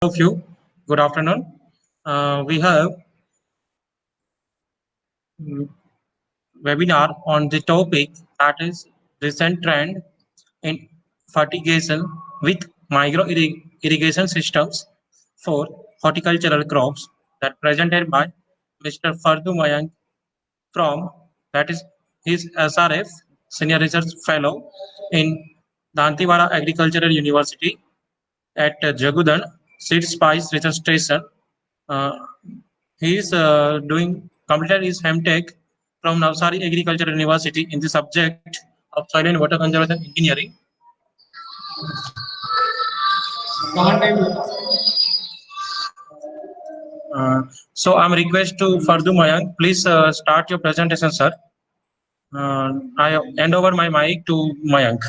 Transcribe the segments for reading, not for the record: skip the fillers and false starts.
of you. Good afternoon. We have mm, webinar on the topic that is recent trend in fertigation with micro irrigation systems for horticultural crops that presented by Mr. Fardu Mayank from that is his SRF Senior Research Fellow in Dantewada Agricultural University at Jagudan Seed Spice Research Station. Uh, he is doing completed his MTech from Navsari Agricultural University in the subject of soil and water conservation engineering. So I'm request to Fardu Mayank, please start your presentation, sir. I hand over my mic to Mayank.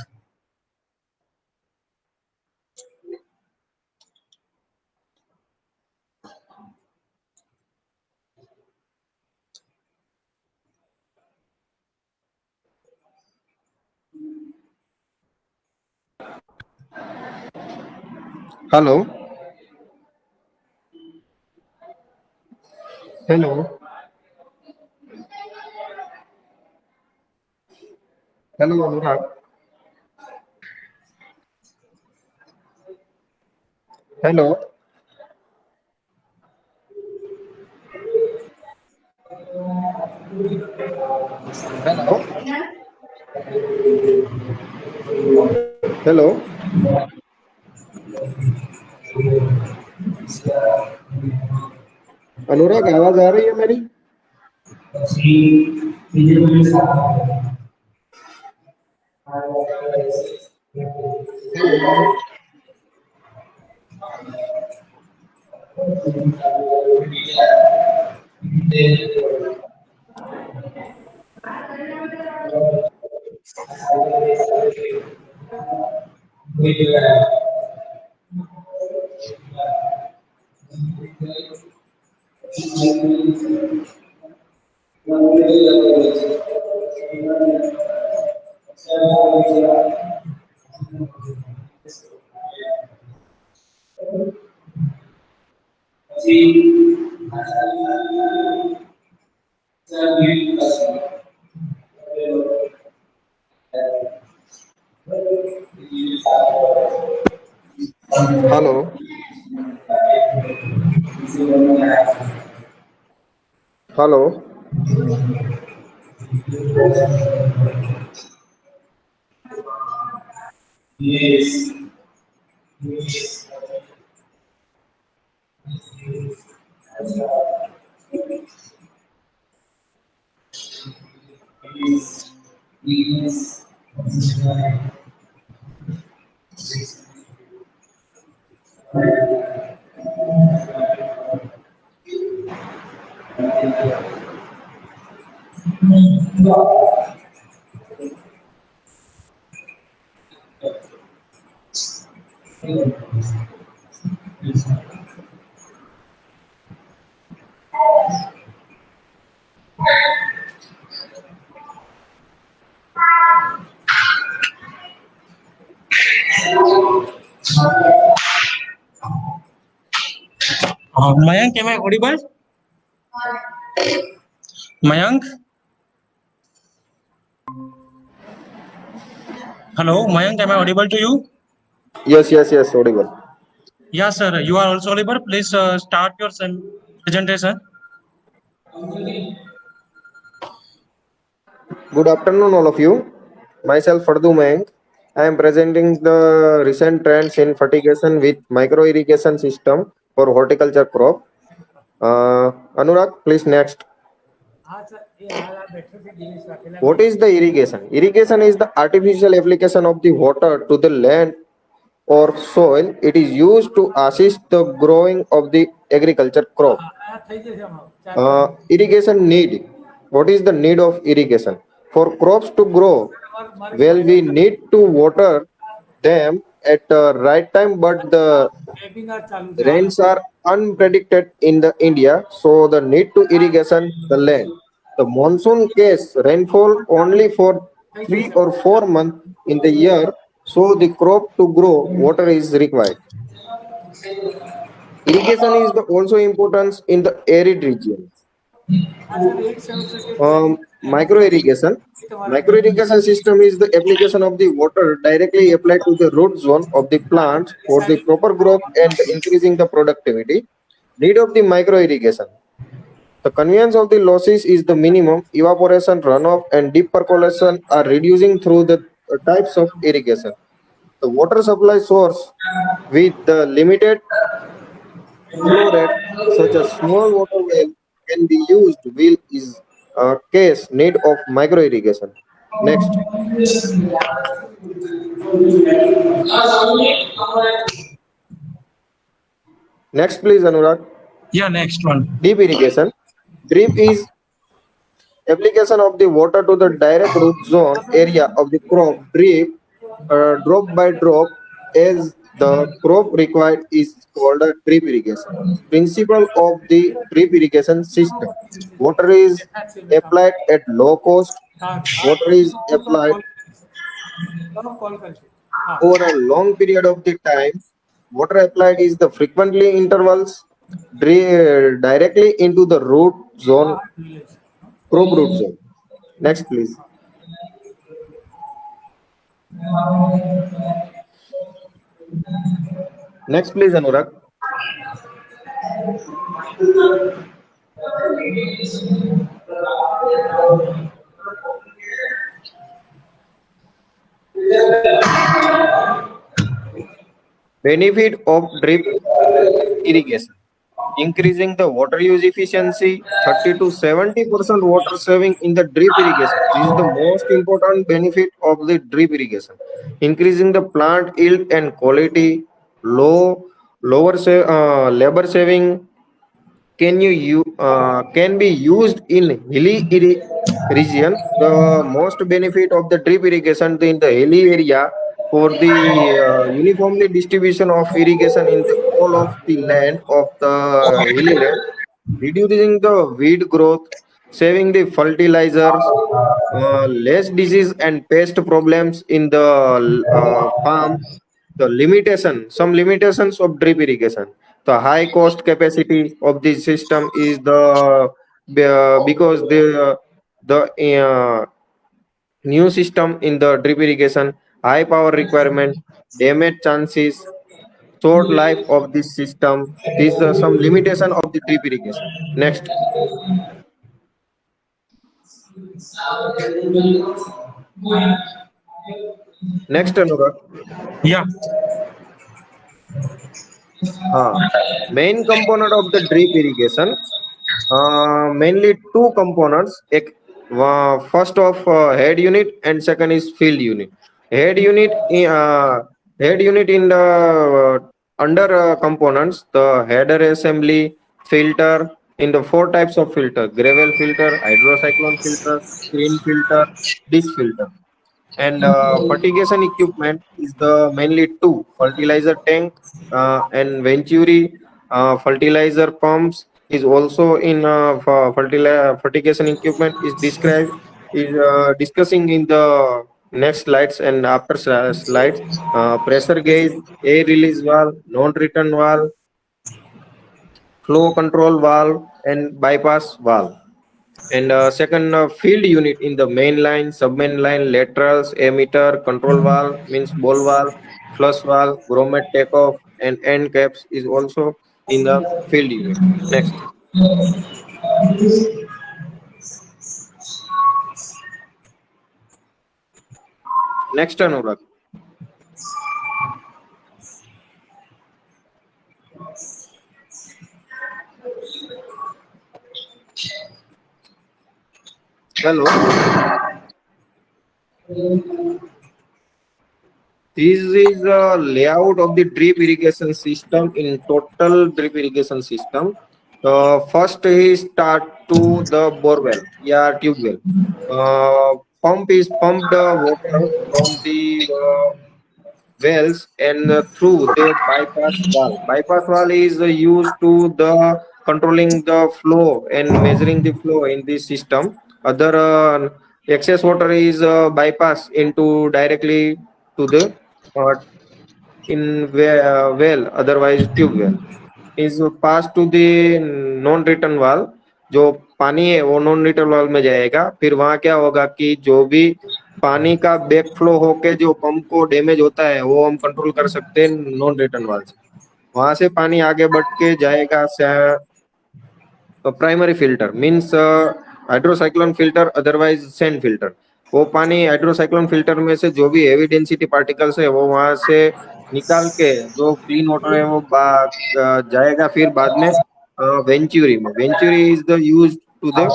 Hello. Hello. Hello, Anurag. Hello. Hello. Hello. अनुराग आवाज आ रही है मेरी? Hello. Hello. Mayank, am I audible? Mayank? Hello, Mayank, am I audible to you? Yes, audible. Yes, sir. You are also audible. Please start your presentation. Good afternoon, all of you. Myself, Fardu Mayank. I am presenting the recent trends in fertigation with micro irrigation system for horticulture crop. Anurag, please next. What is the irrigation? Irrigation is the artificial application of the water to the land or soil. It is used to assist the growing of the agriculture crop. Irrigation need. What is the need of irrigation? For crops to grow well, we need to water them at the right time, but the rains are unpredicted in the India, so the need to irrigation the land. The monsoon case rainfall only for 3 or 4 months in the year, so the crop to grow water is required. Irrigation is the also importance in the arid region. Micro irrigation. Micro irrigation system is the application of the water directly applied to the root zone of the plant for the proper growth and increasing the productivity. Need of the micro irrigation. The convenience of the losses is the minimum. Evaporation, runoff, and deep percolation are reducing through the types of irrigation. The water supply source with the limited flow rate, such as small water well, can be used. Will is a case need of micro irrigation. Next, next, please, Anurag. Yeah, next one. Deep irrigation. Drip is application of the water to the direct root zone area of the crop. Drip, drop by drop, as the crop required, is called a drip irrigation. Principle of the drip irrigation system. Water is applied at low cost. Water is applied over a long period of the time. Water applied is the frequently intervals directly into the root zone, crop root zone. Next, please. Next, please, Anurag. Benefit of drip irrigation. Increasing the water use efficiency, 30 to 70% water saving in the drip irrigation. This is the most important benefit of the drip irrigation. Increasing the plant yield and quality, lower labor saving, can be used in region. The most benefit of the drip irrigation in the hilly area for the uniformly distribution of irrigation in the all of the land of the hilly land, reducing the weed growth, saving the fertilizers, less disease and pest problems in the farm. The limitation, some limitations of drip irrigation. The high cost capacity of the system is because the new system in the drip irrigation, high power requirement, damage chances, short life of this system. These are some limitation of the drip irrigation. Next, next, Anurag. Yeah, Main component of the drip irrigation, mainly two components. First of head unit and second is field unit. Head unit, head unit in the under components, the header assembly, filter in the four types of filter: gravel filter, hydrocyclone filter, screen filter, dish filter. And fertigation equipment is the mainly two: fertilizer tank and Venturi fertilizer pumps is also in fertigation equipment is described is discussing in the next slides and after slides. Pressure gauge, air release valve, non-return valve, flow control valve, and bypass valve. And second, field unit in the main line, sub-main line, laterals, emitter, control valve, means ball valve, flush valve, grommet takeoff, and end caps is also in the field unit. Next. Next, Anurag. Hello. This is a layout of the drip irrigation system in total drip irrigation system. First, he start to the bore well, yeah, tube well. Pump is pumped water from the wells and through the bypass valve. Bypass valve is used to the controlling the flow and measuring the flow in this system. Other excess water is bypass into directly to the uh, well, otherwise tube well. is passed to the non return valve. जो पानी है वो non return valve में जाएगा. फिर वहां क्या होगा कि जो भी पानी का बैक फ्लो होके जो पंप को डैमेज होता है वो हम कंट्रोल कर सकते हैं नॉन रिटर्न वाल्व से. वहां से पानी आगे बढ़ के जाएगा primary filter means hydrocyclone filter otherwise sand filter. वो पानी हाइड्रोसाइक्लोन फिल्टर में से जो भी हेवी डेंसिटी पार्टिकल्स है वो वहां से निकाल के जो क्लीन वाटर है वो जाएगा. फिर बाद में वेंचुरी में. Venturi is the use to the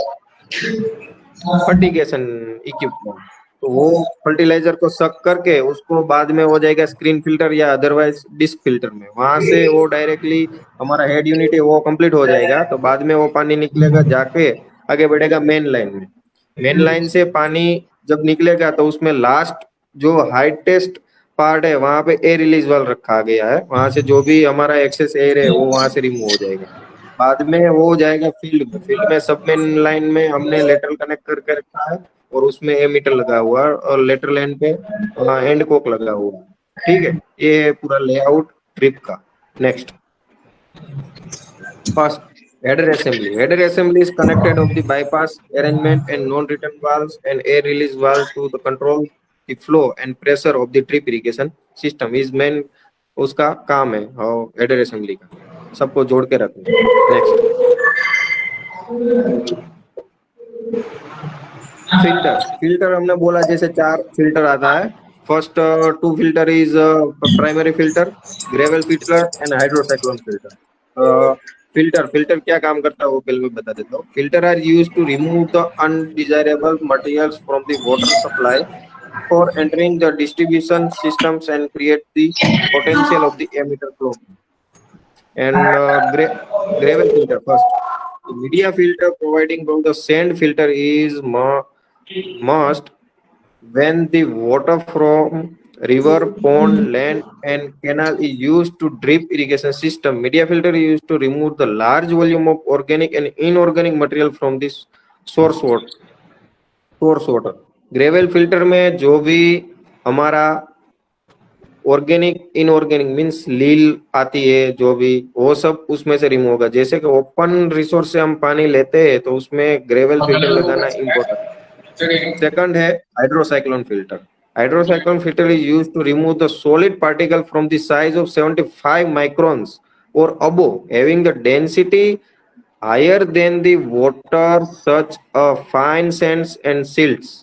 fertigation equipment. तो वो फर्टिलाइजर को सक करके उसको बाद में हो जाएगा स्क्रीन फिल्टर या अदरवाइज डिस्क फिल्टर में. वहां से वो डायरेक्टली हमारा हेड यूनिट है वो कंप्लीट हो जाएगा. तो बाद में वो पानी निकलेगा जाके आगे बढ़ेगा मेन लाइन में. मेन लाइन से पानी जब निकलेगा तो उसमें लास्ट जो हाइटेस्ट पार्ट है वहां पे एयर रिलीज वाल्व रखा गया है. वहां से जो भी हमारा एक्सेस एयर है वो वहां से रिमूव हो जाएगा. बाद में वो जाएगा फील्ड में. फील्ड में सब मेन लाइन में हमने लेटरल कनेक्ट करके रखा है और उसमें एमीटर लगा हुआ है और लेटरल एंड पे एंड कोक लगा हुआ है. ठीक है, ये है पूरा लेआउट ट्रिप का. Next, first header assembly. Header assembly is connected of the bypass arrangement and non-return valves and air release valve to the control the flow and pressure of the drip irrigation system. is main उसका काम है और header assembly का सबको जोड़ के रखना. Next, filter. Filter हमने बोला जैसे 4 फिल्टर आता है. First 2 filter is primary filter, gravel filter and hydrocyclone filter. Filter क्या काम करता है वो पहले मैं बता देता हूँ. Filter are use to remove the undesirable materials from the water supply for entering the distribution systems and create the potential of the emitter flow. And gravel filter first. The media filter providing from the sand filter is must when the water from river, pond, land and canal is used to drip irrigation system. Media filter is used to remove the large volume of organic and inorganic material from this source water. Gravel filter में जो भी हमारा organic inorganic means लील आती है जो भी वो सब उसमें से रिमूव होगा. जैसे कि ओपन रिसोर्स से हम पानी लेते हैं तो उसमें ग्रेवल फिल्टर लगाना इम्पोर्टेंट. सेकंड है hydrocyclone filter. Hydrocyclone filter is used to remove the solid particle from the size of 75 microns और above having the density higher than the water such fine sands and silts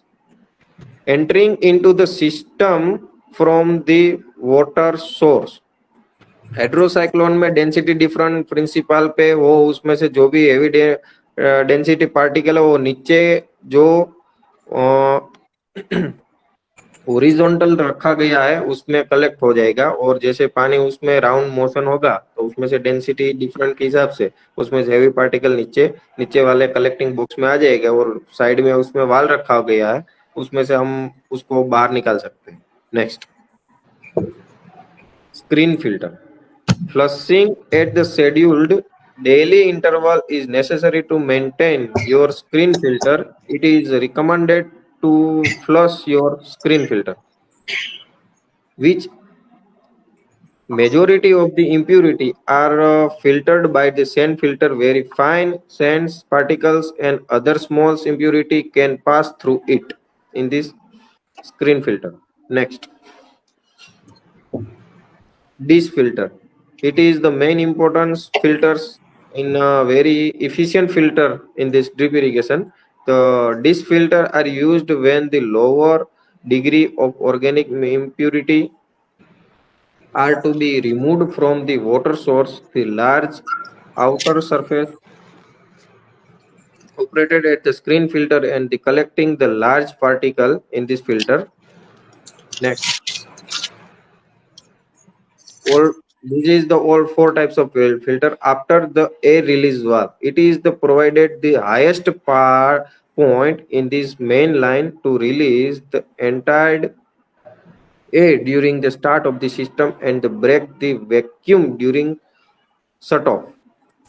entering into the system from the water source. Hydrocyclone में density different principal पे वो उसमें से जो भी heavy density particle है वो नीचे जो ओरिजोनटल रखा गया है उसमें कलेक्ट हो जाएगा. और जैसे पानी उसमें राउंड मोशन होगा तो उसमें से डेंसिटी डिफरेंट के हिसाब से उसमें से हेवी पार्टिकल नीचे वाले कलेक्टिंग बॉक्स में आ जाएगा. और साइड में उसमें वाल रखा गया है उसमें से हम उसको बाहर निकाल सकते हैं. Next, screen filter. Flushing at the scheduled daily interval is necessary to maintain your screen filter. It is recommended to flush your screen filter, which majority of the impurity are filtered by the sand filter. Very fine sands particles and other small impurity can pass through it in this screen filter. Next, dish filter. It is the main importance filters in a very efficient filter in this drip irrigation. The dish filter are used when the lower degree of organic impurity are to be removed from the water source. The large outer surface operated at the screen filter and the collecting the large particle in this filter. Next, this is the all 4 types of filter after the air release valve. It is the provided the highest point in this main line to release the entire air during the start of the system and break the vacuum during shut off.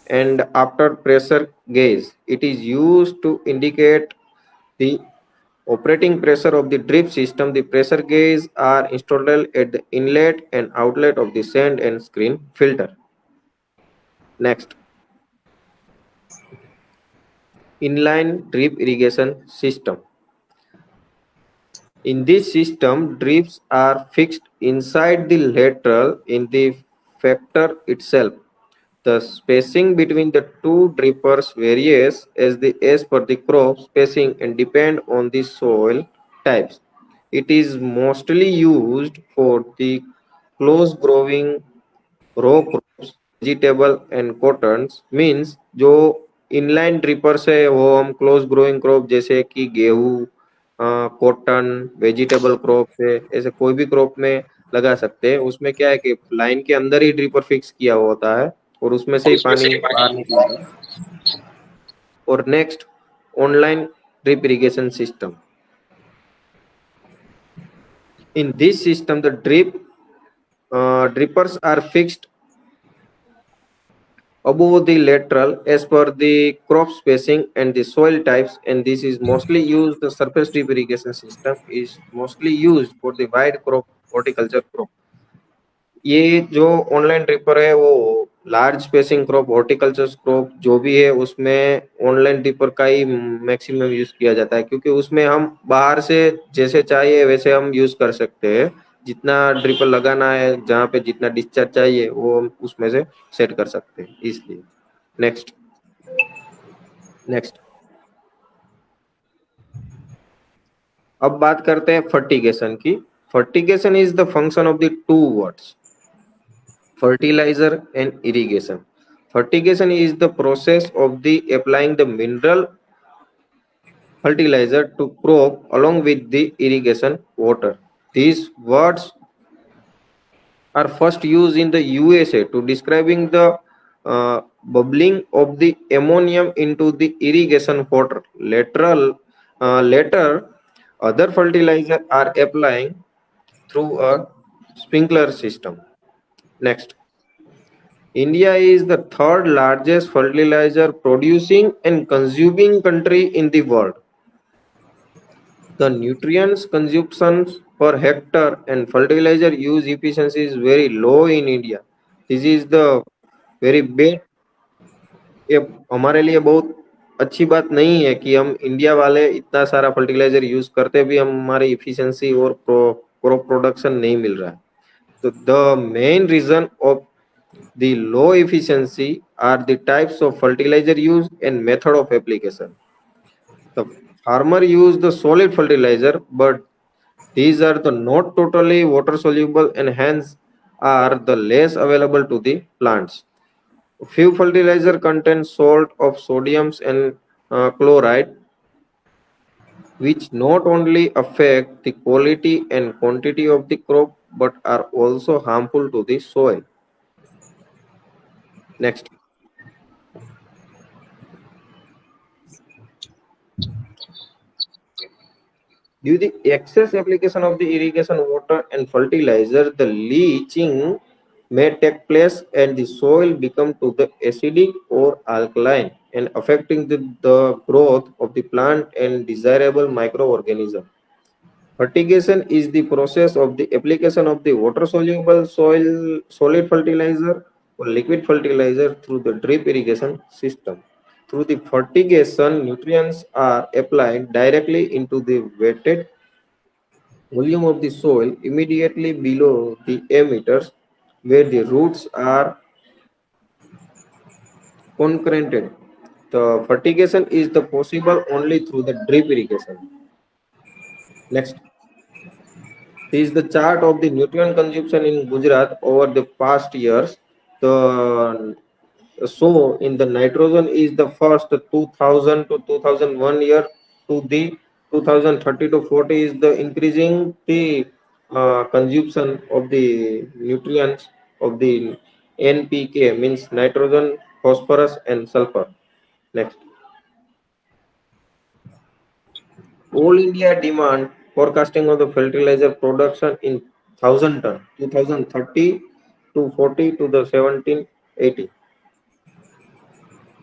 And after pressure gauge, it is used to indicate the operating pressure of the drip system. The pressure gauges are installed at the inlet and outlet of the sand and screen filter. Next, inline drip irrigation system. In this system, drips are fixed inside the lateral in the factor itself. The spacing between the two drippers varies as per the crop spacing and depend on the soil types. It is mostly used for the close growing row crops vegetable and cottons means जो inline drippers है वो हम close growing crop जैसे कि गेहूं cotton vegetable crops है ऐसे कोई भी क्रॉप में लगा सकते हैं उसमें क्या है कि लाइन के अंदर ही ड्रिपर फिक्स किया होता है और उसमें से ही पानी बाहर निकलेगा और next online drip irrigation system in this system the drippers are fixed above the lateral as per the crop spacing and the soil types and this is mostly used the surface drip irrigation system is mostly used for the wide crop horticulture crop ये जो online dripper है वो large spacing crop horticulture crop जो भी है उसमें online dripper का ही maximum use किया जाता है क्योंकि उसमें हम बाहर से जैसे चाहिए वैसे हम यूज कर सकते हैं जितना ड्रिपर लगाना है जहाँ पे जितना डिस्चार्ज चाहिए वो हम उसमें से सेट कर सकते हैं इसलिए नेक्स्ट नेक्स्ट अब बात करते हैं फर्टिगेशन की fertigation is the function of the two words fertilizer and irrigation. Fertigation is the process of the applying the mineral fertilizer to crop along with the irrigation water. These words are first used in the USA to describing the bubbling of the ammonium into the irrigation water. Later, other fertilizer are applying through a sprinkler system. Next, India is the third largest fertilizer producing and consuming country in the world. The nutrients consumption per hectare and fertilizer use efficiency is very low in India. This is the very bad. ये हमारे लिए बहुत अच्छी बात नहीं है कि हम इंडिया वाले इतना सारा फर्टिलाइजर यूज करते भी हमारी इफिशिएंसी और क्रॉप प्रोडक्शन नहीं मिल रहा है तो the main reason of the low efficiency are the types of fertilizer used and method of application. The farmer use the solid fertilizer, but these are the not totally water soluble and hence are the less available to the plants. Few fertilizer contain salt of sodiums and chloride, which not only affect the quality and quantity of the crop, but are also harmful to the soil. Next. Due to the excess application of the irrigation water and fertilizer, the leaching may take place and the soil become to the acidic or alkaline and affecting the growth of the plant and desirable microorganism. Fertigation is the process of the application of the water soluble solid fertilizer or liquid fertilizer through the drip irrigation system. Through the fertigation, nutrients are applied directly into the wetted volume of the soil immediately below the emitters where the roots are concreted. The fertigation is the possible only through the drip irrigation. Next. This is the chart of the nutrient consumption in Gujarat over the past years. The so in the nitrogen is the first 2000 to 2001 year to the 2030 to 40 is the increasing the consumption of the nutrients of the NPK means nitrogen, phosphorus and sulfur. Next. All India demand forecasting of the fertilizer production in 1000 ton 2030 to 40 to the 1780.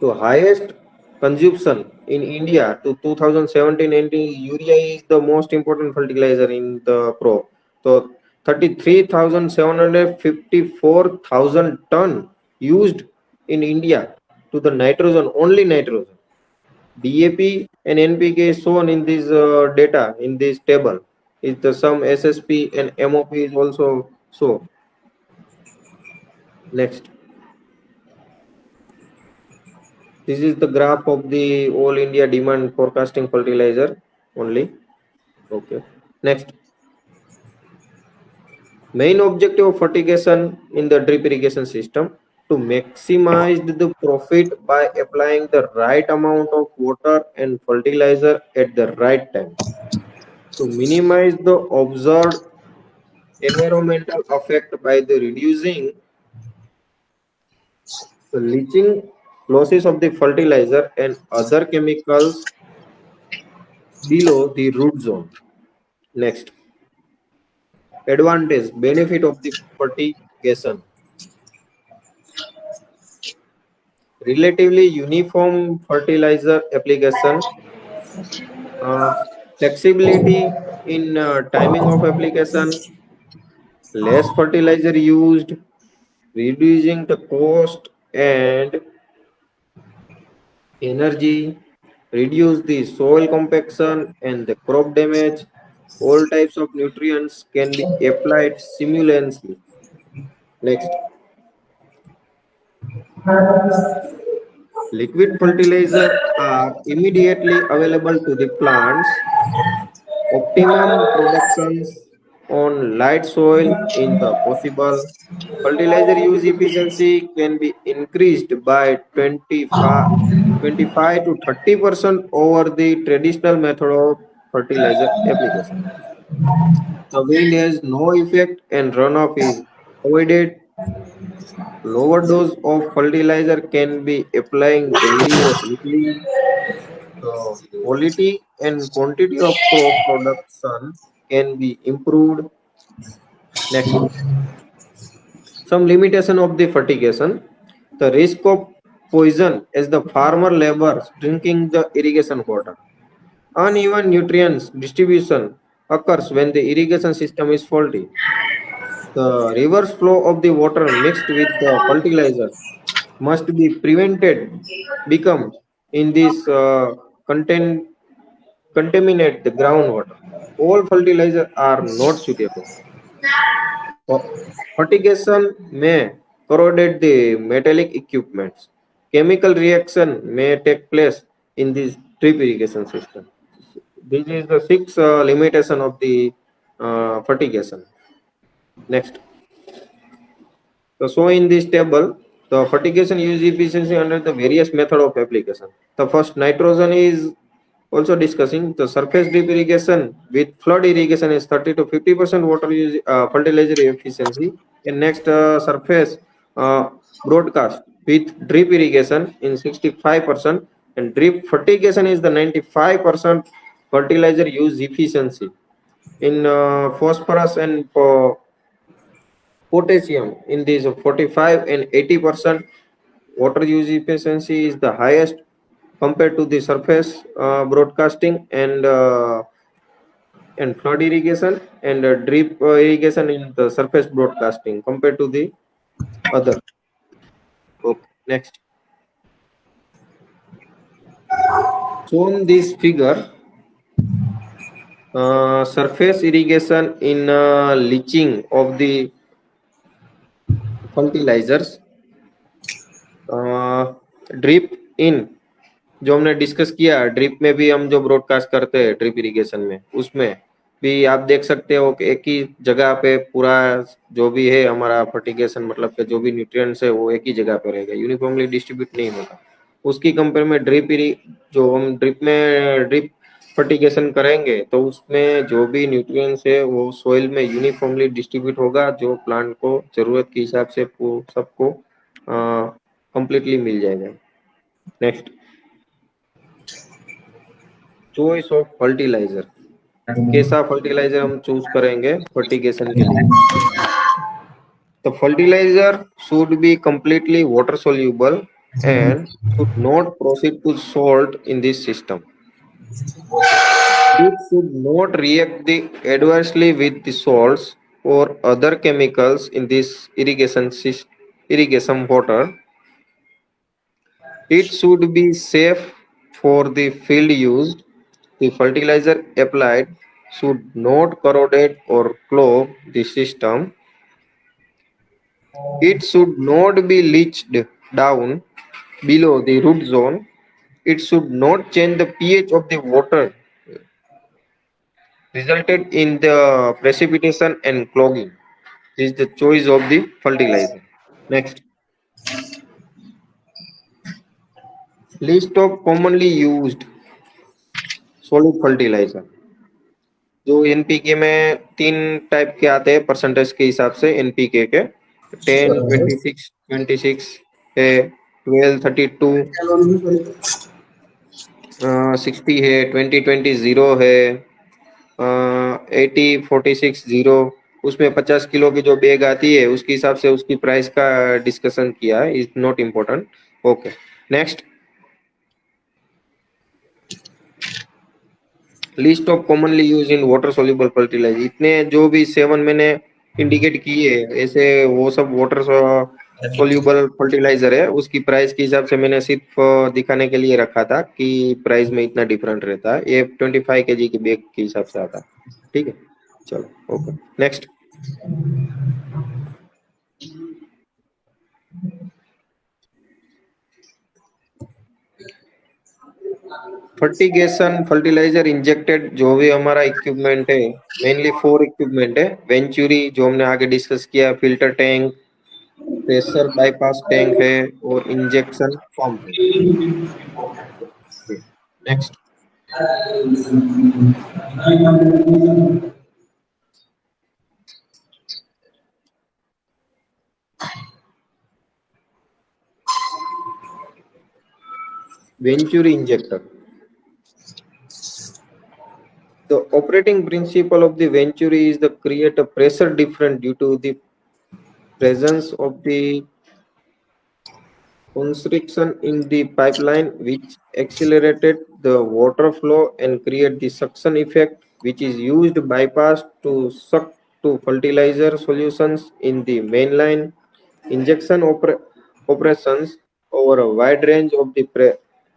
The highest consumption in India to 2017-18 urea is the most important fertilizer in the crop. So 33,754,000 ton used in India to the nitrogen, only nitrogen. DAP and NPK is shown in this data in this table. Is the some SSP and MOP is also shown. Next, this is the graph of the all India demand forecasting fertilizer only. Okay. Next, main objective of fertigation in the drip irrigation system to maximize the profit by applying the right amount of water and fertilizer at the right time to minimize the observed environmental effect by the reducing the leaching losses of the fertilizer and other chemicals below the root zone. Next, advantage benefit of the fertigation. Relatively uniform fertilizer application, uh, flexibility in timing of application, less fertilizer used, reducing the cost and energy, reduce the soil compaction and the crop damage. All types of nutrients can be applied simultaneously. Next, liquid fertilizer are immediately available to the plants. Optimum productions on light soil in the possible. Fertilizer use efficiency can be increased by 25 to 30% over the traditional method of fertilizer application. The wind has no effect and runoff is avoided. Lower dose of fertilizer can be applying daily or weekly. The quality and quantity of crop production can be improved. Next, some limitation of the fertigation. The risk of poison as the farmer labors drinking the irrigation water. Uneven nutrients distribution occurs when the irrigation system is faulty. The reverse flow of the water mixed with the fertilizer must be prevented becomes in this contaminate the groundwater. All fertilizers are not suitable. Fertigation may corrode the metallic equipments. Chemical reaction may take place in this drip irrigation system. This is the six limitation of the fertigation. Next, so in this table, the fertigation use efficiency under the various method of application. The first nitrogen is also discussing the surface drip irrigation with flood irrigation is 30 to 50% water use fertilizer efficiency. And next surface uh, broadcast with drip irrigation in 65% and drip fertigation is the 95% fertilizer use efficiency. In phosphorus and potassium in these 45 and 80% water use efficiency is the highest compared to the surface broadcasting and flood irrigation and drip irrigation in the surface broadcasting compared to the other. Okay, next. Shown this figure, surface irrigation in leaching of the fertilizers, drip in जो हमने discuss किया drip में भी हम जो broadcast करते हैं drip irrigation में उसमें भी आप देख सकते हो कि एक ही जगह पे पूरा जो भी है हमारा फर्टिगेशन मतलब कि जो भी न्यूट्रिएंट्स है वो एक ही जगह पे रहेगा यूनिफॉर्मली डिस्ट्रीब्यूट नहीं होगा उसकी कंपेयर में जो हम ड्रिप फर्टिगेशन करेंगे तो उसमें जो भी न्यूट्रिएंट्स है वो सोइल में यूनिफॉर्मली डिस्ट्रीब्यूट होगा जो प्लांट को जरूरत के हिसाब से सबको कंप्लीटली मिल जाएगा नेक्स्ट चॉइस ऑफ फर्टिलाइजर कैसा फर्टिलाइजर हम चूज करेंगे फर्टिगेशन के लिए The fertilizer should be completely water soluble and should not proceed to salt in this system. It should not react adversely with the salts or other chemicals in this irrigation water. It should be safe for the field used. The fertilizer applied should not corrode or clog the system. It should not be leached down below the root zone. It should not change the pH of the water, resulted in the precipitation and clogging. This is the choice of the fertilizer. Next, list of commonly used solid fertilizer. जो NPK में तीन type के आते हैं percentage के हिसाब से NPK के 10, 26, 26 है, 12, 32, 60 है, 20, 20, 0 है, 80, 46, 0। उसमें 50 किलो की जो बैग आती है उसके हिसाब से उसकी प्राइस का डिस्कशन किया है, is not important. Okay, next, list of commonly use in water soluble fertiliser. इतने जो भी 7 मैंने इंडिकेट किए ऐसे वो सब वाटर सोल्यूबल फर्टिलाइजर है। उसकी प्राइस के हिसाब से मैंने सिर्फ दिखाने के लिए रखा था कि प्राइस में इतना डिफरेंट रहता है। ये 25 kg की बैग के हिसाब से आता है। ठीक है, चलो okay, next. Fertigation fertiliser injected जो भी हमारा इक्विपमेंट है, मेनली 4 इक्विपमेंट है। वेंचुरी जो हमने आगे डिस्कस किया, filter tank, pressure bypass tank है और इंजेक्शन पंप है। Next, Venturi injector. The operating principle of the Venturi is to create a pressure difference due to the presence of the constriction in the pipeline, which accelerated the water flow and create the suction effect, which is used bypass to suck to fertilizer solutions in the mainline. Injection operations over a wide range of the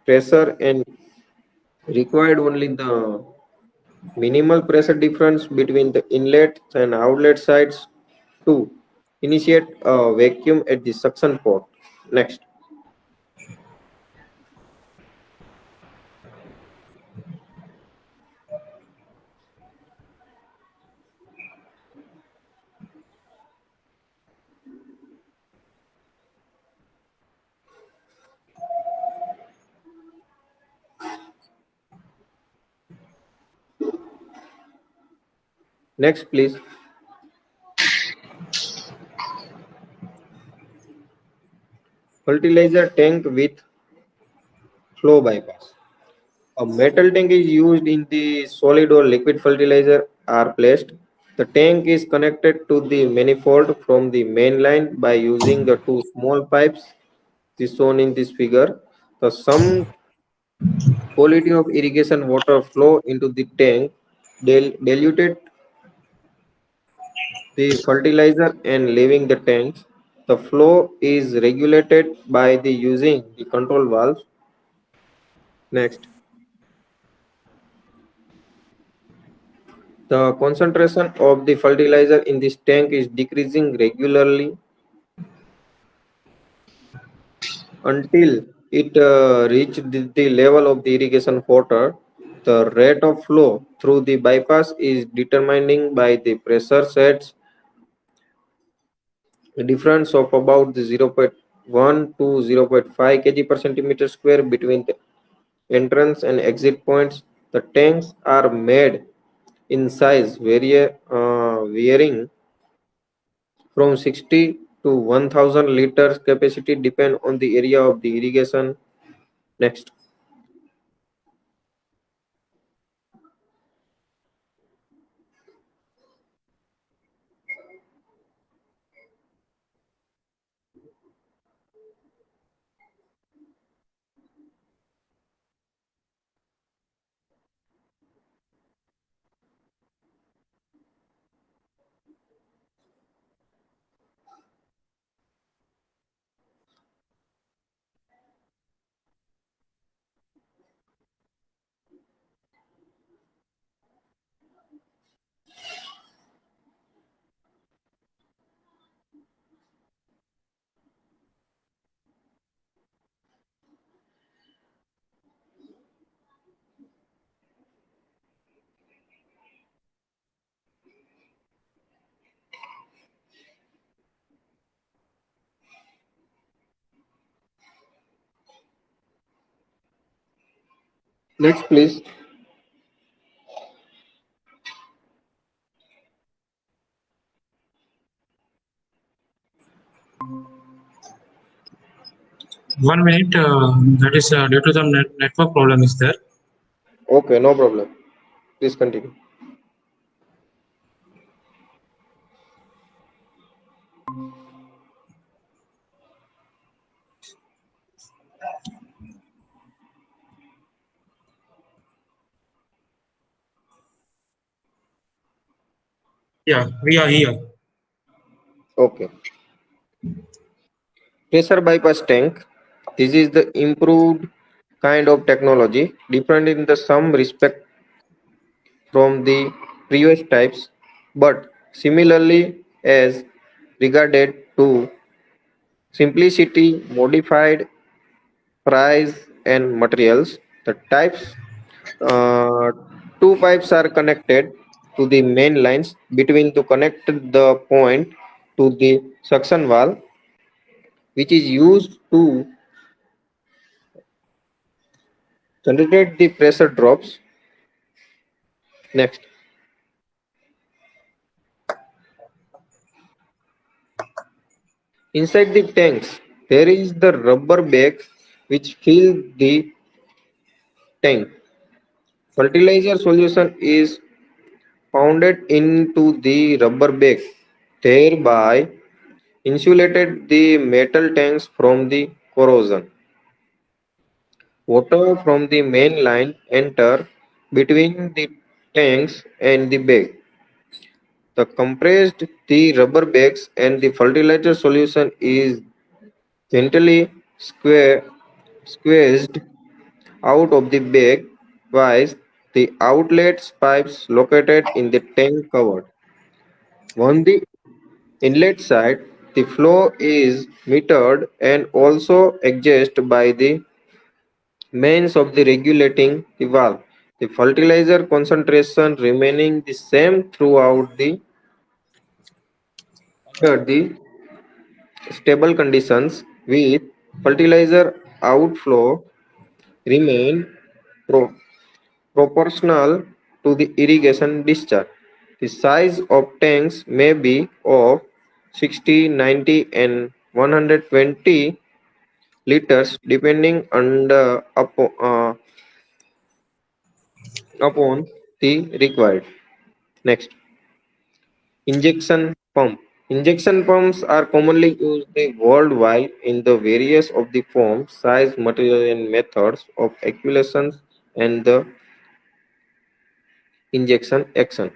pressure and required only the minimal pressure difference between the inlet and outlet sides to initiate a vacuum at the suction port. Next, next please. Fertilizer tank with flow bypass. A metal tank is used in the solid or liquid fertilizer are placed. The tank is connected to the manifold from the main line by using the two small pipes is shown in this figure. The sum quality of irrigation water flow into the tank diluted the fertilizer and leaving the tanks. The flow is regulated by the using the control valves. Next, the concentration of the fertilizer in this tank is decreasing regularly until it reached the level of the irrigation water. The rate of flow through the bypass is determining by the pressure sets a difference of about the 0.1 to 0.5 kg per centimeter square between the entrance and exit points. The tanks are made in size varying from 60 to 1000 liters capacity depend on the area of the irrigation. Next, Next, please. One minute. That is due to the network problem is there. Okay, no problem. Please continue. Yeah, we are here. Okay. Pressure bypass tank. This is the improved kind of technology, different in the some respect from the previous types, but similarly as regarded to simplicity, modified price and materials. The types uh, two pipes are connected to the main lines between to connect the point to the suction valve, which is used to generate the pressure drops. Next, inside the tanks, there is the rubber bag which fill the tank. Fertilizer solution is pounded into the rubber bag, thereby insulated the metal tanks from the corrosion. Water from the main line enter between the tanks and the bag. The compressed the rubber bags and the fertilizer solution is gently squeezed out of the bag, while the outlet pipes located in the tank covered. On the inlet side, the flow is metered and also adjusted by the means of the regulating the valve. The fertilizer concentration remaining the same throughout the under the stable conditions with fertilizer outflow remain pro- proportional to the irrigation discharge. The size of tanks may be of 60, 90, and 120 liters depending upon the required. Next, injection pump. Injection pumps are commonly used worldwide in the various of the form, size, material, and methods of accumulation and the injection action.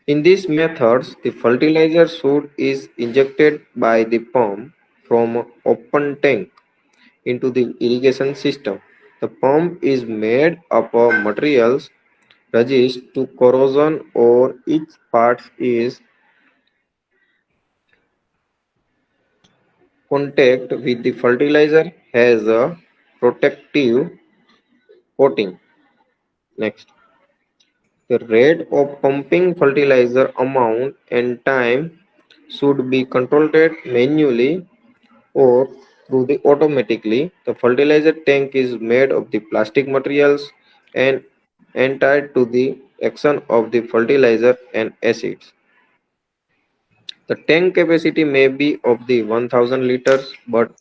In these methods, the fertilizer should is injected by the pump from an open tank into the irrigation system. The pump is made up of materials resist to corrosion or each part is contact with the fertilizer has a protective coating. Next, the rate of pumping fertilizer amount and time should be controlled manually or through the automatically. The fertilizer tank is made of the plastic materials and tied to the action of the fertilizer and acids. The tank capacity may be of the 1000 liters, but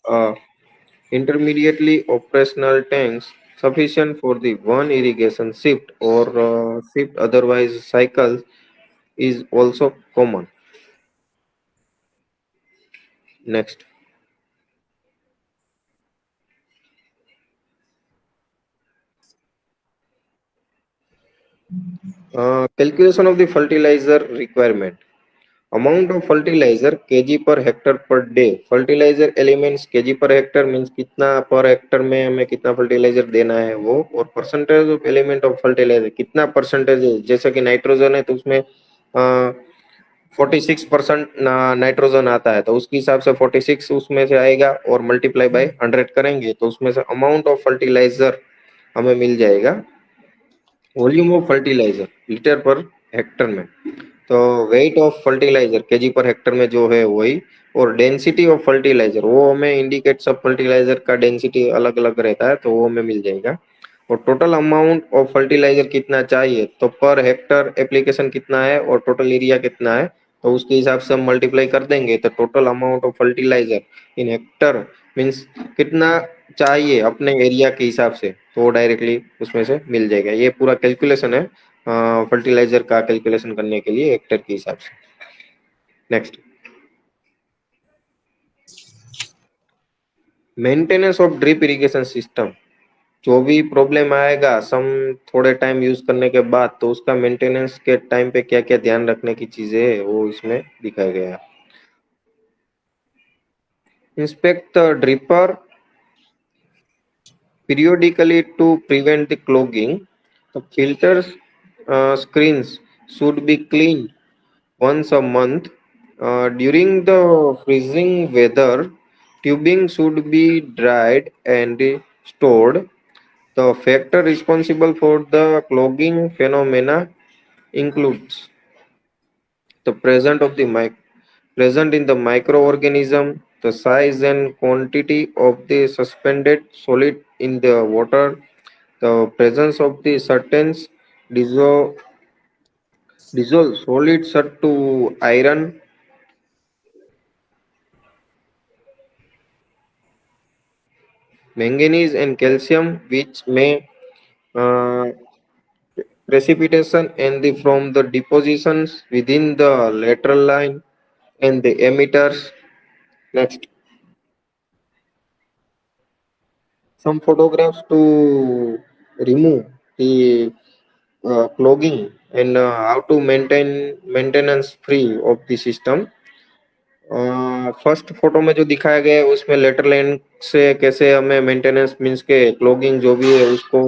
intermediately operational tanks sufficient for the one irrigation shift or shift otherwise cycles is also common. Next, calculation of the fertilizer requirement. Amount of fertilizer kg per hectare per day. Fertilizer elements kg per hectare means कितना per hectare में हमें कितना fertilizer देना है वो, और percentage of element of fertilizer कितना percentage है, जैसे कि नाइट्रोजन है तो उसमें 46% नाइट्रोजन आता है तो उसके हिसाब से 46 उसमें से आएगा और मल्टीप्लाई बाय 100 करेंगे तो उसमें से अमाउंट ऑफ फर्टिलाइजर हमें मिल जाएगा volume of fertiliser litre per hectare में। तो weight of fertiliser KG per hectare में जो है वही, और डेंसिटी ऑफ फर्टिलाइजर वो हमें इंडिकेट सब फर्टिलाइजर का डेंसिटी अलग अलग रहता है तो वो हमें मिल जाएगा। और टोटल अमाउंट ऑफ फर्टिलाइजर कितना चाहिए, तो पर हेक्टर एप्लीकेशन कितना है और टोटल एरिया कितना है, तो उसके हिसाब से हम मल्टीप्लाई कर देंगे। तो total amount of fertiliser in hectare means कितना चाहिए अपने एरिया के हिसाब से, तो वो डायरेक्टली उसमें से मिल जाएगा। ये पूरा कैलकुलेशन है फर्टिलाइजर का कैलकुलेशन करने के लिए हेक्टर के हिसाब से। Next, maintenance of drip irrigation system. जो भी प्रॉब्लम आएगा सम थोड़े टाइम यूज करने के बाद, तो उसका मेंटेनेंस के टाइम पे क्या क्या ध्यान रखने की चीजें है वो इसमें दिखाया गया है। Inspect the dripper periodically to prevent the clogging. The filters screens should be cleaned once a month. During the freezing weather, tubing should be dried and stored. The factor responsible for the clogging phenomena includes the present in the microorganism, the size and quantity of the suspended solid in the water, the presence of the certain dissolve, dissolve solid such to iron, manganese and calcium, which may uh, precipitation and the from the depositions within the lateral line and the emitters. Next, some photographs to remove the clogging and how to maintain maintenance free of the system. First photo में जो दिखाया गया है उसमें letter line से कैसे हमें maintenance means के क्लॉगिंग जो भी है उसको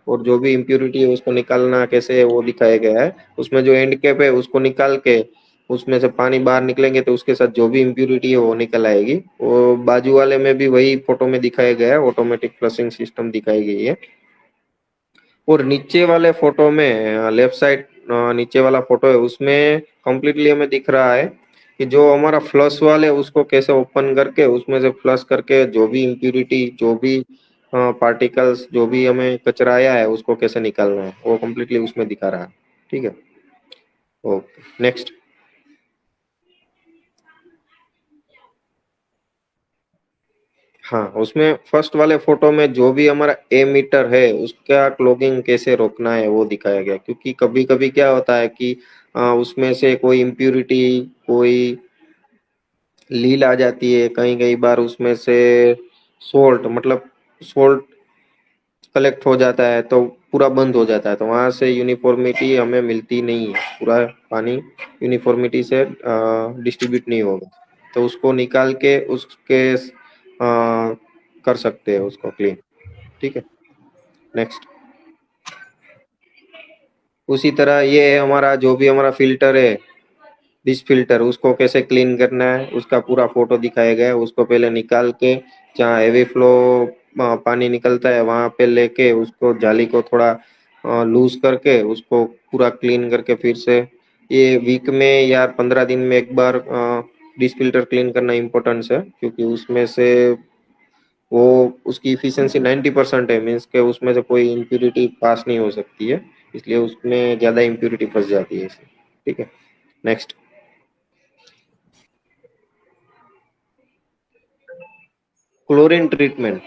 और जो भी इम्प्यूरिटी है उसको निकालना कैसे है वो दिखाया गया है। उसमें जो एंड कैप है उसको निकाल के उसमें से पानी बाहर निकलेंगे तो उसके साथ जो भी इम्प्यूरिटी है वो निकल आएगी। वो बाजू वाले में भी वही फोटो में दिखाया गया है, ऑटोमेटिक फ्लशिंग सिस्टम दिखाई गई है। और नीचे वाले फोटो में लेफ्ट साइड नीचे वाला फोटो है उसमें कंप्लीटली हमें दिख रहा है कि जो हमारा फ्लश वाले उसको कैसे ओपन करके उसमें से फ्लश करके जो भी इम्प्यूरिटी जो भी पार्टिकल्स जो भी हमें कचरा आया है उसको कैसे निकालना है वो कंप्लीटली उसमें दिखा रहा है। ठीक है, ओके नेक्स्ट। हाँ, उसमें फर्स्ट वाले फोटो में जो भी हमारा ए मीटर है उसका क्लॉगिंग कैसे रोकना है वो दिखाया गया, क्योंकि कभी कभी क्या होता है कि उसमें से कोई इम्प्यूरिटी कोई लील आ जाती है, कहीं कई बार उसमें से सोल्ट मतलब सोल्ट कलेक्ट हो जाता है तो पूरा बंद हो जाता है, तो वहां से यूनिफॉर्मिटी हमें मिलती नहीं है, पूरा पानी यूनिफॉर्मिटी से डिस्ट्रीब्यूट नहीं होगा। तो उसको निकाल के उसके कर सकते हैं उसको क्लीन। ठीक है, नेक्स्ट। उसी तरह ये है हमारा जो भी हमारा फिल्टर है डिश फिल्टर, उसको कैसे क्लीन करना है उसका पूरा फोटो दिखाया गया है। उसको पहले निकाल के जहाँ हेवी फ्लो पानी निकलता है वहां पे लेके उसको जाली को थोड़ा लूज करके उसको पूरा क्लीन करके फिर से ये वीक में या 15 दिन में एक बार डिश फिल्टर क्लीन करना इम्पोर्टेंट है, क्योंकि उसमें से वो उसकी इफिशियंसी 90% है, मीन्स के उसमें से कोई इम्प्यूरिटी पास नहीं हो सकती है, इसलिए उसमें ज्यादा इम्प्यूरिटी फंस जाती है इसलिए। ठीक है, नेक्स्ट। क्लोरीन ट्रीटमेंट,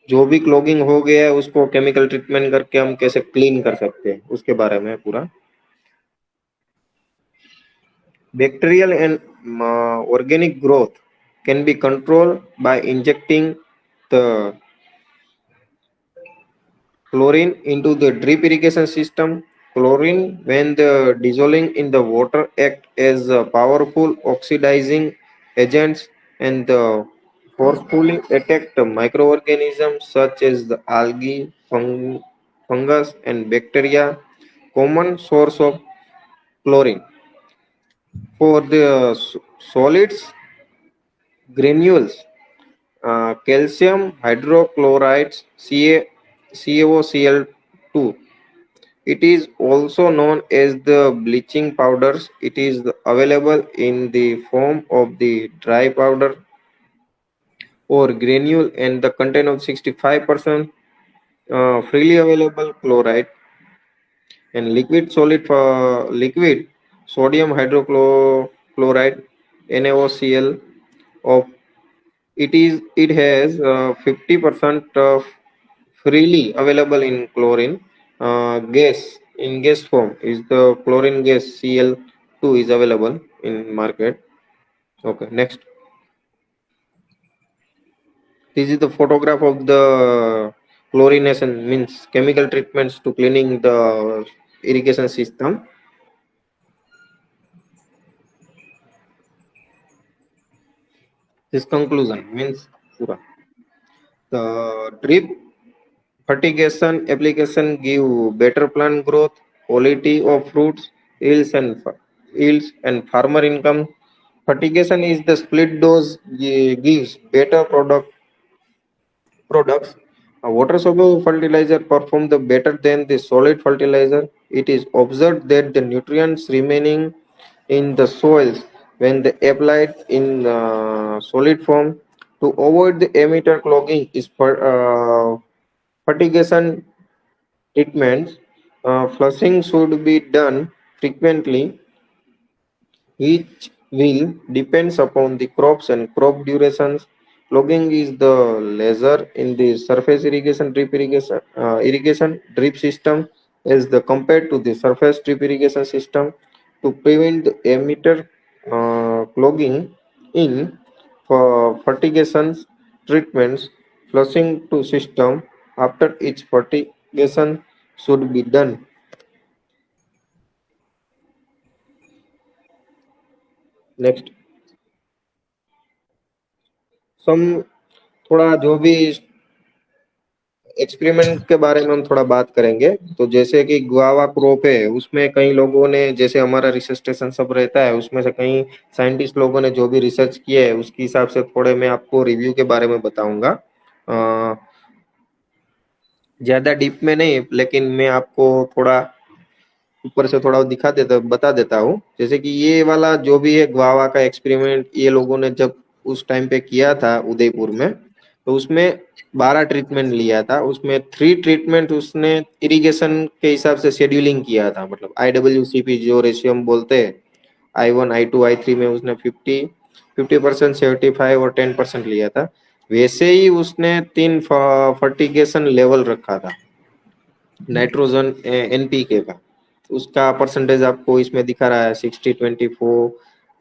जो भी क्लॉगिंग हो गया है उसको केमिकल ट्रीटमेंट करके हम कैसे क्लीन कर सकते हैं उसके बारे में पूरा। Bacterial and organic growth can be control by injecting the chlorine into the drip irrigation system. Chlorine, when the dissolving in the water, act as a powerful oxidizing agents and forcefully attack the microorganisms such as the algae, fungus, and bacteria. Common source of chlorine for the solids, granules, calcium hydrochlorides, CaOCl2. It is also known as the bleaching powders. It is available in the form of the dry powder or granule and the content of 65%. freely available chloride, and liquid solid for liquid sodium hydrochloride NaOCl of it has 50% of freely available in chlorine gas in gas form is the chlorine gas Cl2 is available in market. Okay, next. This is the photograph of the chlorination, means chemical treatments to cleaning the irrigation system. This conclusion means pura. The drip fertigation application give better plant growth, quality of fruits, yields and farmer income. Fertigation is the split dose gives better products. A water soluble fertilizer perform the better than the solid fertilizer. It is observed that the nutrients remaining in the soils when they applied in solid form. To avoid the emitter clogging is fertigation treatments. Flushing should be done frequently, which will depends upon the crops and crop durations. Logging is the laser in the surface irrigation drip system as the compared to the surface drip irrigation system to prevent the emitter clogging in for fertigation treatments. Flushing to system after each fertigation should be done. Next, some थोड़ा जो भी experiment के बारे में हम थोड़ा बात करेंगे। तो जैसे कि गुआवा क्रॉप है, उसमें कई लोगों ने, जैसे हमारा रिसर्च स्टेशन सब रहता है, उसमें से कई साइंटिस्ट लोगों ने जो भी रिसर्च किया है उसके हिसाब से थोड़े मैं आपको रिव्यू के बारे में बताऊंगा। ज्यादा डीप में नहीं, लेकिन मैं आपको थोड़ा ऊपर से थोड़ा बता देता हूँ। जैसे कि ये वाला जो भी है गुआवा का एक्सपेरिमेंट, ये लोगों ने जब उस टाइम पे किया था उदयपुर में, तो उसमें 12 ट्रीटमेंट लिया था। उसमें 3 ट्रीटमेंट उसने इरिगेशन के हिसाब से शेड्यूलिंग किया था, मतलब IWCP जो रेशियो हम बोलते हैं, I1 I2 I3 में उसने 50%, 75 और 10% लिया था। वैसे ही उसने 3 फर्टिगेशन लेवल रखा था नाइट्रोजन NPK का। उसका परसेंटेज आपको इसमें दिखा रहा है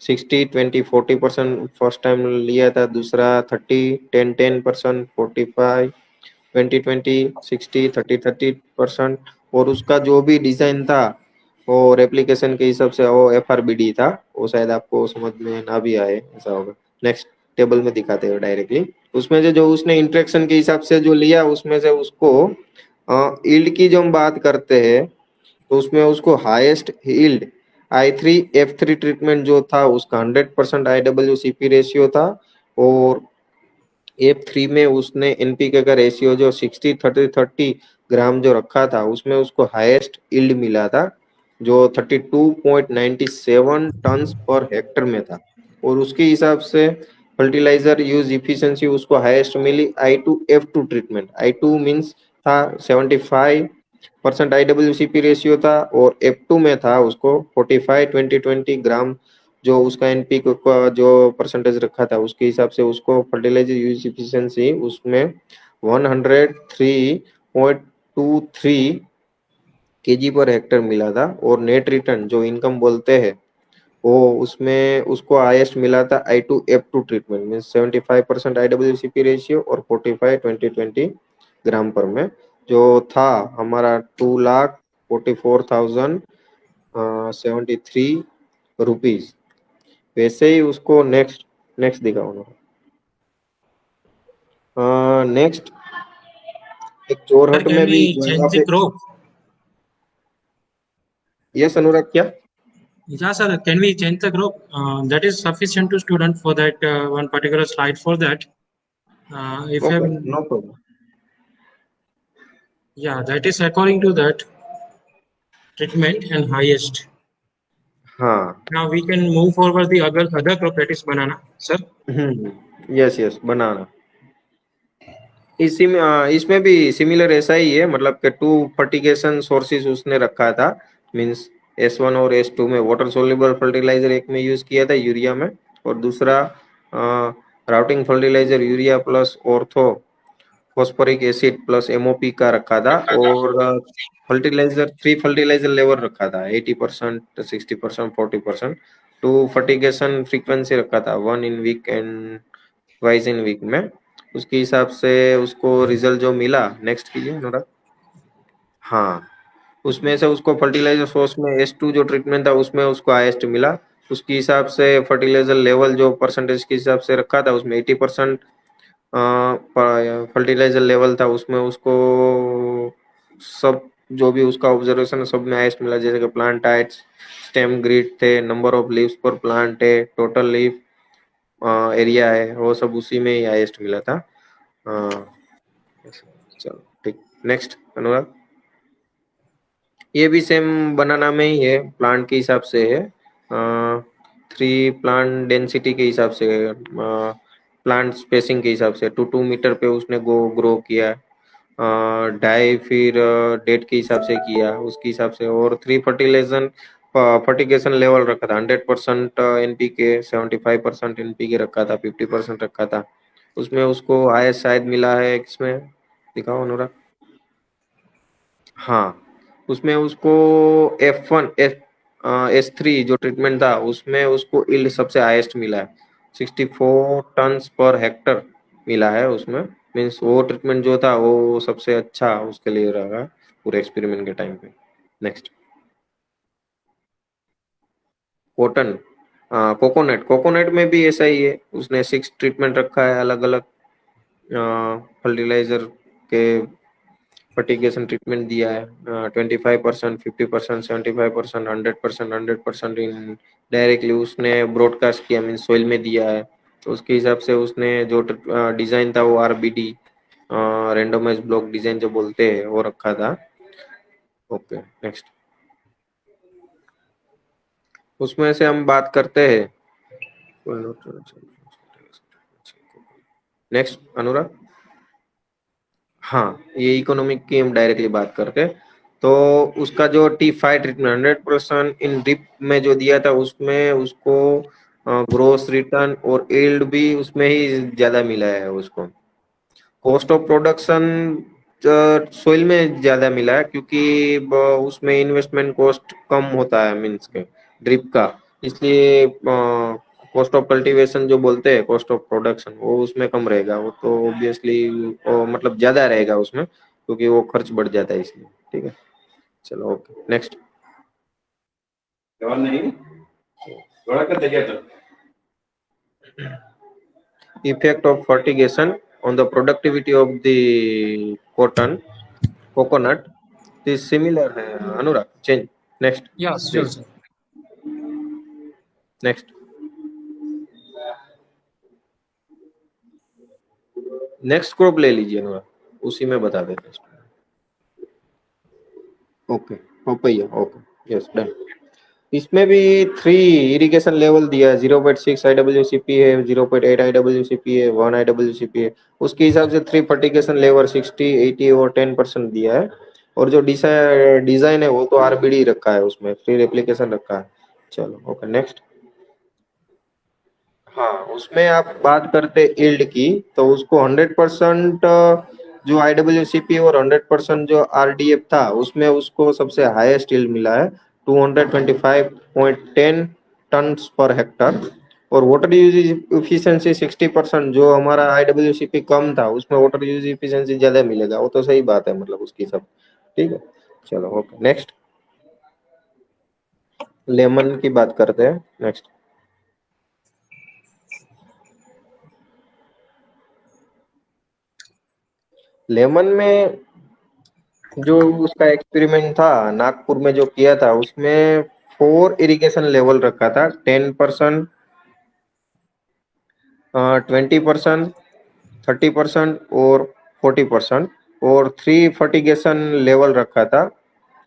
60-20-40% फर्स्ट टाइम लिया था, दूसरा 30-10-10%, 45-20-20, 60-30-30%। और उसका जो भी डिजाइन था वो रेप्लिकेशन के हिसाब से वो FRBD था, वो शायद आपको समझ में ना भी आए, ऐसा होगा। नेक्स्ट टेबल में दिखाते हैं डायरेक्टली। उसमें से जो उसने इंट्रैक्शन के हिसाब से जो लिया, उसमें से उसको यील्ड की जो हम बात करते हैं, तो उसमें उसको हाईएस्ट यील्ड I3F3 ट्रीटमेंट जो था उसका 100% IWCP रेशियो था। और F3 में उसने NPK का रेशियो जो 60-30-30 ग्राम जो रखा था, उसमें उसको हाईएस्ट यील्ड मिला था, जो 32.97 टन पर हेक्टर में था। और उसके हिसाब से फर्टिलाइजर यूज इफिशिएंसी उसको हाईएस्ट मिली I2F2 ट्रीटमेंट। I2 मींस था 75% IWCP रेशियो था, और F2 में था उसको 45-20-20 ग्राम जो उसका NPK का जो परसेंटेज रखा था, उसके हिसाब से उसको फर्टिलाइजर यूज इफिशिएंसी उसमें 103.23 kg पर हेक्टर मिला था। और नेट रिटर्न जो इनकम बोलते हैं, वो उसमें उसको हाईएस्ट मिला था I2F2 treatment mean 75% IWCP ratio और 45-20-20 ग्राम पर में, जो था हमारा 2,44,073 रुपीज। वैसे ही उसको नेक्स्ट दिखाओ ना। नेक्स्ट एक Sir, जोरहट can में भी we change the पे। crop? यस अनुराग, क्या? Yeah, sir. Can we change the crop? That is sufficient to student for that one particular slide for that. If okay, I'm, no problem. yeah, that is according to that treatment and highest. हाँ। Now we can move forward the other crop, that is banana, sir. Yes yes, banana. इसमें भी similar ऐसा ही है, मतलब कि 2 fertigation sources उसने रखा था, मींस S1 और S2 में वाटर सोल्यूबल फर्टिलाइजर एक में यूज किया था यूरिया में, और दूसरा routing fertiliser urea plus ortho phosphoric acid plus MOP का रखा था, और फर्टिलाइजर 3 फर्टिलाइजर लेवल रखा था, 80%, 60%, 40%। 2 फर्टिगेशन फ्रीक्वेंसी रखा था, 1 in week and twice in week में। उसके हिसाब से उसको रिजल्ट जो मिला, नेक्स्ट कीजिए अनुराग। हाँ, उसमें से उसको फर्टिलाइजर सोर्स में S2 जो ट्रीटमेंट था उसमें उसको हाईएस्ट मिला। उसके हिसाब से फर्टिलाइजर लेवल जो परसेंटेज के हिसाब से रखा था उसमें 80% फर्टिलाइजर लेवल था, उसमें उसको सब जो भी उसका ऑब्जर्वेशन है सब में हाईएस्ट मिला, जैसे कि प्लांट हाइट, स्टेम ग्रिड थे, नंबर ऑफ लीव्स पर प्लांट है, टोटल लीफ एरिया है, वो सब उसी में ही हाईएस्ट मिला था। चलो ठीक, नेक्स्ट अनुराग। ये भी सेम बनाना में ही है, प्लांट के हिसाब से है, 3 प्लांट डेंसिटी के हिसाब से, प्लांट स्पेसिंग के हिसाब से 2 मीटर पे उसने ग्रो किया, डाई फिर डेट के हिसाब से किया उसके हिसाब से, और 3 फर्टिगेशन लेवल रखा था, 100% NPK, 75% NPK रखा था, 50% रखा था। उसमें उसको हाईएस्ट शायद मिला है, किसमें दिखाओ अनुराग। हाँ, उसमें उसको S3 जो ट्रीटमेंट था उसमें उसको इल्ड सबसे हाईएस्ट मिला है, 64 टन्स पर हेक्टर मिला है उसमें, मीन्स वो ट्रीटमेंट जो था वो सबसे अच्छा उसके लिए रहा पूरे एक्सपेरिमेंट के टाइम पे। नेक्स्ट, कॉटन, कोकोनट, कोकोनट में भी ऐसा ही है, उसने 6 ट्रीटमेंट रखा है अलग अलग फर्टिलाइजर के, फर्टिगेशन ट्रीटमेंट दिया है, 25%, 50%, 75%, 100%, 100% इन डायरेक्टली उसने ब्रॉडकास्ट किया, मीन सोइल में दिया है। तो उसके हिसाब से उसने जो डिजाइन था वो RBD, रेंडमाइज ब्लॉक डिजाइन जो बोलते हैं वो रखा था। ओके, नेक्स्ट, उसमें से हम बात करते हैं, नेक्स्ट अनुराग। हाँ, ये इकोनॉमिक की हम डायरेक्टली बात करते हैं, तो उसका जो T5 ट्रीटमेंट 100% इन ड्रिप में जो दिया था उसमें उसको ग्रोस रिटर्न और यील्ड भी उसमें ही ज्यादा मिला है उसको। कॉस्ट ऑफ प्रोडक्शन सोइल में ज्यादा मिला है, क्योंकि उसमें इन्वेस्टमेंट कॉस्ट कम होता है, मीन्स के ड्रिप का, इसलिए कॉस्ट ऑफ कल्टीवेशन जो बोलते हैं, कॉस्ट ऑफ प्रोडक्शन, वो उसमें कम रहेगा, वो तो ऑब्वियसली मतलब ज्यादा रहेगा उसमें, क्योंकि वो खर्च बढ़ जाता है इसलिए। ठीक है, चलो ओके, नेक्स्ट। नहीं, थोड़ा कर देखिए तो। Effect of fertigation on the productivity of the coconut is similar है Anurag, change, next Yes, sure, please, sir. Next, next crop ले लीजिए अनुराग, उसी में बता देते हैं। Okay, papaya, okay, yes done. इसमें भी 3 इरिगेशन लेवल दिया है, 0.6 IWCP है, 0.8 IWCP है, 1 IWCP है। उसके हिसाब से 3 फर्टिगेशन लेवल 60, 80 और 10% दिया है, और जो डिजाइन है वो तो RBD रखा है, उसमें फ्री रेप्लिकेशन रखा है। चलो ओके, नेक्स्ट। हाँ, उसमें आप बात करते यील्ड की, तो उसको 100% जो IWCP और 100% जो RDF था उसमें उसको सबसे हाईएस्ट यील्ड मिला है, 225.10 टन पर हेक्टर। और वाटर यूज इफिशियंसी 60%, जो हमारा IWCP कम था उसमें वाटर यूज इफिशियंसी ज्यादा मिलेगा, वो तो सही बात है, मतलब उसकी सब। ठीक है, चलो ओके, नेक्स्ट, लेमन की बात करते हैं, नेक्स्ट। लेमन में जो उसका एक्सपेरिमेंट था नागपुर में जो किया था उसमें 4 इरिगेशन लेवल रखा था, 10%, 20%, 30% और 40%, और 3 फर्टिगेशन लेवल रखा था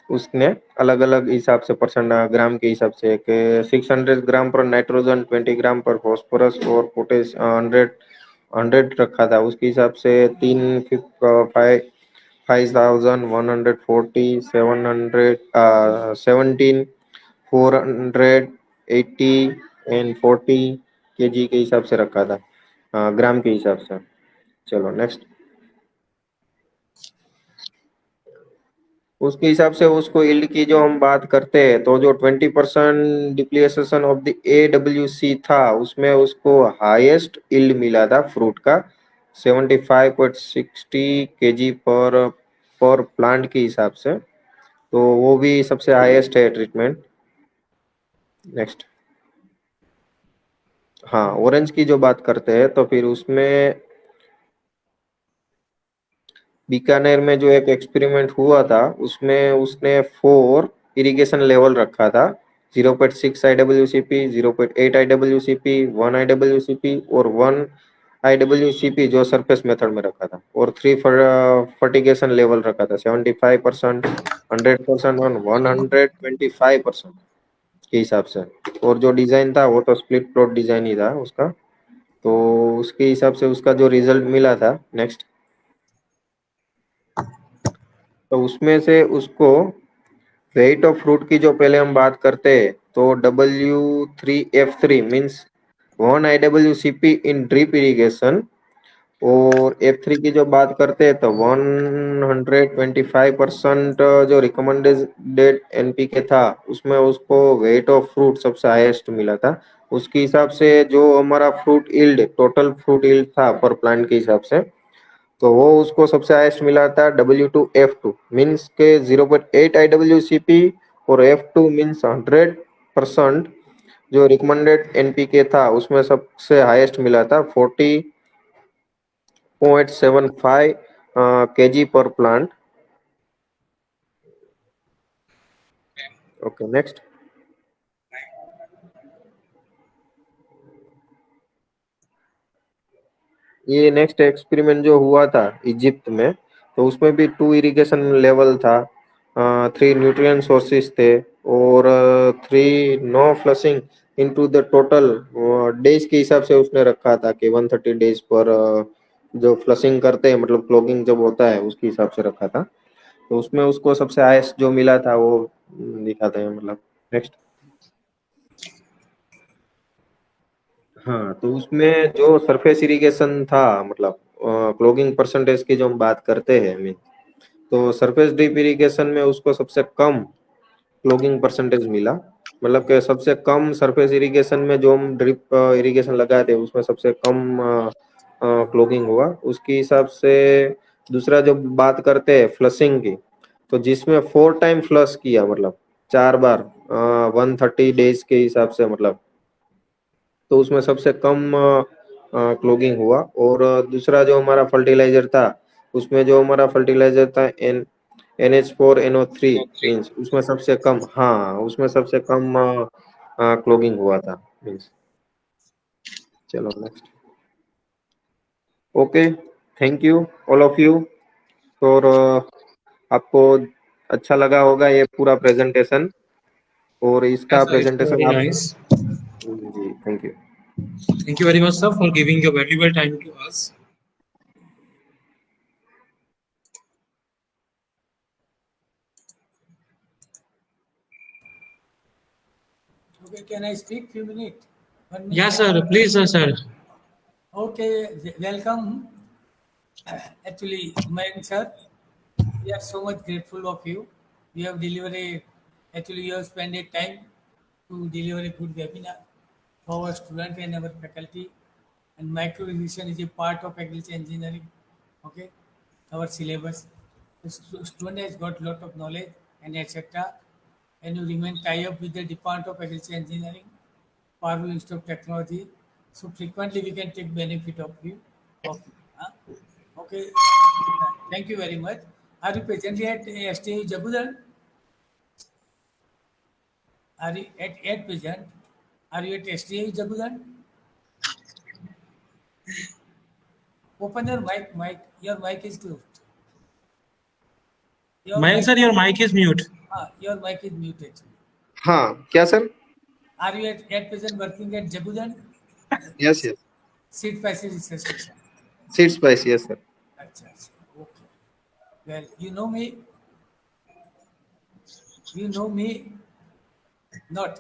उसने, अलग अलग हिसाब से, परसेंट ग्राम के हिसाब से, कि 600 ग्राम पर नाइट्रोजन, 20 ग्राम पर फॉस्फोरस और पोटेश 100 100 रखा था, उसके हिसाब से 5,140, 17 480 एंड 40 kg के हिसाब से रखा था, ग्राम के हिसाब से। चलो नेक्स्ट। उसके हिसाब से उसको यील्ड की जो हम बात करते हैं, तो जो 20% डिप्रिसिएशन ऑफ द AWC था, उसमें उसको हाईएस्ट यील्ड मिला था फ्रूट का 75.60 kg पर प्लांट के हिसाब से, तो वो भी सबसे हाईएस्ट है ट्रीटमेंट। नेक्स्ट। हाँ, ऑरेंज की जो बात करते हैं तो फिर उसमें बीकानेर में जो एक एक्सपेरिमेंट हुआ था, उसमें उसने 4 इरिगेशन लेवल रखा था, 0.6 IWCP, 0.8 IWCP, 1 IWCP और 1 IWCP जो सरफेस मेथड में रखा था, और 3 फर्टिगेशन लेवल रखा था, 75%, 100% और 125% के हिसाब से। और जो डिजाइन था वो तो स्प्लिट प्लॉट डिजाइन ही था उसका, तो उसके हिसाब से उसका जो रिजल्ट मिला था। नेक्स्ट। तो उसमें से उसको वेट ऑफ फ्रूट की जो पहले हम बात करते हैं, तो W3F3 मीन्स 1 IWCP इन ड्रिप इरिगेशन, और F3 की जो बात करते हैं तो 125% जो रिकमेंडेड NPK था, उसमें उसको वेट ऑफ फ्रूट सबसे हाईएस्ट मिला था। उसके हिसाब से जो हमारा fruit yield, total fruit yield था पर प्लांट के हिसाब से, तो वो उसको सबसे हाईएस्ट मिला था W2F2 मीन्स के 0.8 IWCP, और F2 मीन्स 100% जो रिकमेंडेड NPK था, उसमें सबसे हाईएस्ट मिला था 40.75 kg पर प्लांट। Okay next. ये नेक्स्ट एक्सपेरिमेंट जो हुआ था इजिप्ट में, तो उसमें भी 2 इरिगेशन लेवल था, 3 न्यूट्रिएंट सोर्सेज थे, और 3 no flushing into the total days के हिसाब से उसने रखा था कि 130 डेज पर जो फ्लशिंग करते हैं, मतलब क्लॉगिंग जब होता है उसके हिसाब से रखा था, तो उसमें उसको सबसे हाईएस्ट जो मिला था वो दिखाते हैं, मतलब। नेक्स्ट। हाँ, तो उसमें जो सरफेस इरिगेशन था, मतलब क्लॉगिंग परसेंटेज की जो हम बात करते हैं मीन, तो सरफेस ड्रिप इरिगेशन में उसको सबसे कम क्लॉगिंग परसेंटेज मिला, मतलब कि सबसे कम सरफेस इरिगेशन में जो हम ड्रिप इरिगेशन लगाए थे उसमें सबसे कम क्लॉगिंग हुआ उसके हिसाब से। दूसरा जो बात करते हैं फ्लशिंग की, तो जिसमें 4 टाइम फ्लश किया, मतलब 4 बार 130 डेज के हिसाब से, मतलब, तो उसमें सबसे कम क्लॉगिंग हुआ। और दूसरा जो हमारा फर्टिलाइजर था, उसमें जो हमारा फर्टिलाइजर था NH4NO3 मीन्स उसमें सबसे कम, हाँ, उसमें सबसे कम क्लॉगिंग हुआ था मीन्स। चलो next. Okay, thank you all of you for, आपको अच्छा लगा होगा ये पूरा प्रेजेंटेशन, और इसका Yes, sir, it's presentation very आप, nice. जी thank you. Thank you very much, sir, for giving your valuable time to us. Okay, can I speak few minutes? 1 minute. Yes, sir. Please, sir. Okay, welcome. Actually, Mayank sir, we are so much grateful of you. You have delivered a, actually you have spent a time to deliver a good webinar for our student and our faculty. And micro irrigation is a part of agriculture engineering. Okay, our syllabus. The student has got lot of knowledge and etc. And you remain tie up with the Department of Agriculture Engineering, Parallel Institute of Technology. So frequently we can take benefit of you. Huh? Okay. Thank you very much. Are you presently at STU Jagudan? Are you at present? Are you at STU Jagudan? Open your mic. Your mic is closed. Your Mayank, mic. sir, your mic is mute. Your mic is muted. हाँ, क्या sir? Are you at present working at Jagudan? Yes yes. Seed facility station. Seed spice, yes, sir. अच्छा अच्छा okay. Well, you know me not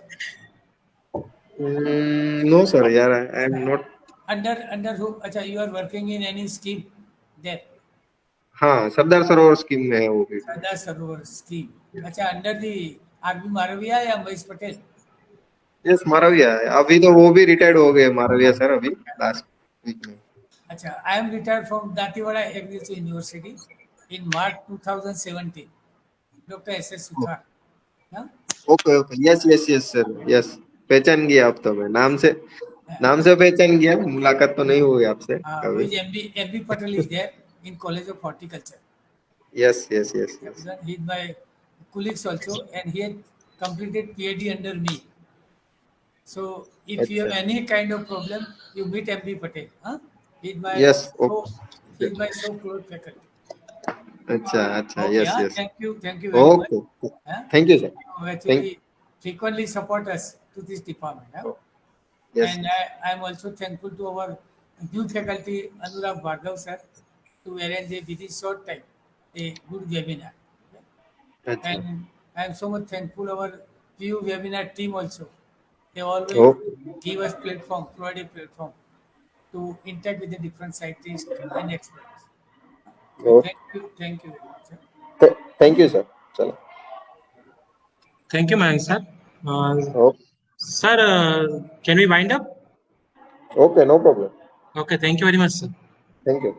No, sir. Yeah, I am not. under who अच्छा you are working in any scheme there हाँ, Sardar Sarovar scheme में है वो भी. Sardar Sarovar scheme अच्छा under the RB मारविया या महेश पटेल यस, मारविया है. अभी तो वो भी रिटायर्ड हो गए मारविया सर, अभी लास्ट वीक में. अच्छा I am retired from Dantiwada agriculture university in March 2017 doctor S S Suthar हाँ okay okay, yes yes yes sir, yes. पहचान गया अब तो, मैं नाम से पहचान गया. मुलाकात तो नहीं हुई आपसे कभी. which MB Patel is there in College of Horticulture. Yes yes yes yes. He is my colleagues also, and he had completed PhD under me. So if you have अच्छा. any kind of problem, you meet MB Patel. Huh? He is my yes. so he is my so close faculty. अच्छा अच्छा, Okay, yes yes. thank you very much. Okay. Huh? Thank you sir. You actually frequently support us to this department. Huh? Yes. And I am also thankful to our new faculty, Anurag Bhargav sir, to arrange a within short time a good webinar. अच्छा. And I am so much thankful our PU webinar team also. They always okay give us platform, provide a platform to interact with the different scientists and experts. So okay. thank you very much. Sir. Thank you sir. चलो. Thank you, Mayank sir. Okay Sir, can we wind up? Okay, no problem. Okay, thank you very much, sir. Thank you.